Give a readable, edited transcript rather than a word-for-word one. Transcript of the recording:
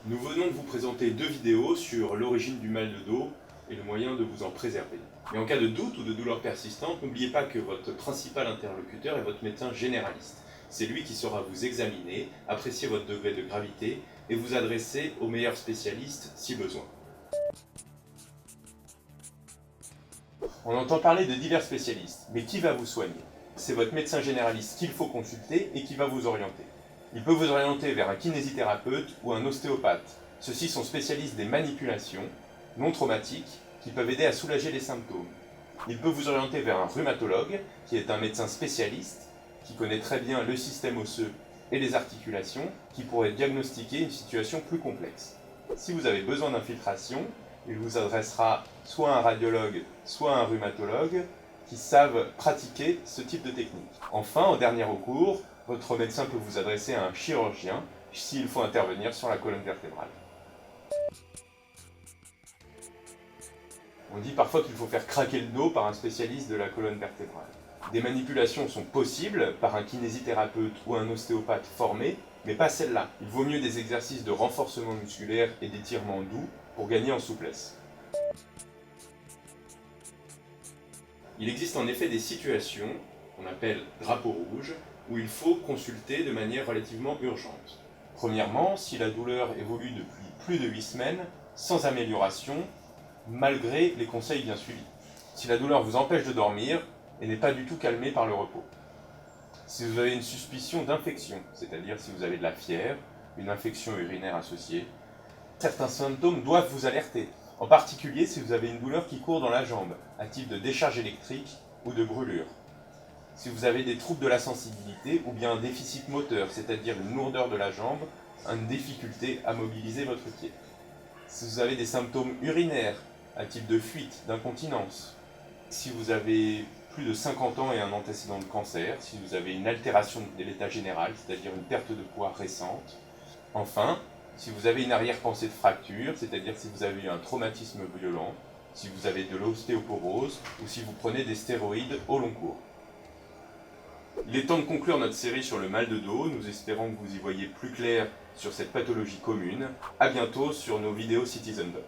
Nous venons de vous présenter deux vidéos sur l'origine du mal de dos et le moyen de vous en préserver. Mais en cas de doute ou de douleur persistante, n'oubliez pas que votre principal interlocuteur est votre médecin généraliste. C'est lui qui saura vous examiner, apprécier votre degré de gravité et vous adresser au meilleur spécialiste si besoin. On entend parler de divers spécialistes, mais qui va vous soigner? C'est votre médecin généraliste qu'il faut consulter et qui va vous orienter. Il peut vous orienter vers un kinésithérapeute ou un ostéopathe. Ceux-ci sont spécialistes des manipulations non traumatiques qui peuvent aider à soulager les symptômes. Il peut vous orienter vers un rhumatologue, qui est un médecin spécialiste, qui connaît très bien le système osseux et les articulations, qui pourrait diagnostiquer une situation plus complexe. Si vous avez besoin d'infiltration, il vous adressera soit un radiologue, soit un rhumatologue, qui savent pratiquer ce type de technique. Enfin, en dernier recours, votre médecin peut vous adresser à un chirurgien s'il faut intervenir sur la colonne vertébrale. On dit parfois qu'il faut faire craquer le dos par un spécialiste de la colonne vertébrale. Des manipulations sont possibles par un kinésithérapeute ou un ostéopathe formé, mais pas celle-là. Il vaut mieux des exercices de renforcement musculaire et d'étirement doux pour gagner en souplesse. Il existe en effet des situations, qu'on appelle drapeau rouge, où il faut consulter de manière relativement urgente. Premièrement, si la douleur évolue depuis plus de 8 semaines, sans amélioration, malgré les conseils bien suivis. Si la douleur vous empêche de dormir et n'est pas du tout calmée par le repos. Si vous avez une suspicion d'infection, c'est-à-dire si vous avez de la fièvre, une infection urinaire associée, certains symptômes doivent vous alerter. En particulier si vous avez une douleur qui court dans la jambe, à type de décharge électrique ou de brûlure. Si vous avez des troubles de la sensibilité ou bien un déficit moteur, c'est-à-dire une lourdeur de la jambe, une difficulté à mobiliser votre pied. Si vous avez des symptômes urinaires, à type de fuite, d'incontinence. Si vous avez plus de 50 ans et un antécédent de cancer, si vous avez une altération de l'état général, c'est-à-dire une perte de poids récente. Enfin, si vous avez une arrière-pensée de fracture, c'est-à-dire si vous avez eu un traumatisme violent, si vous avez de l'ostéoporose ou si vous prenez des stéroïdes au long cours. Il est temps de conclure notre série sur le mal de dos. Nous espérons que vous y voyez plus clair sur cette pathologie commune. A bientôt sur nos vidéos Citizen Doc.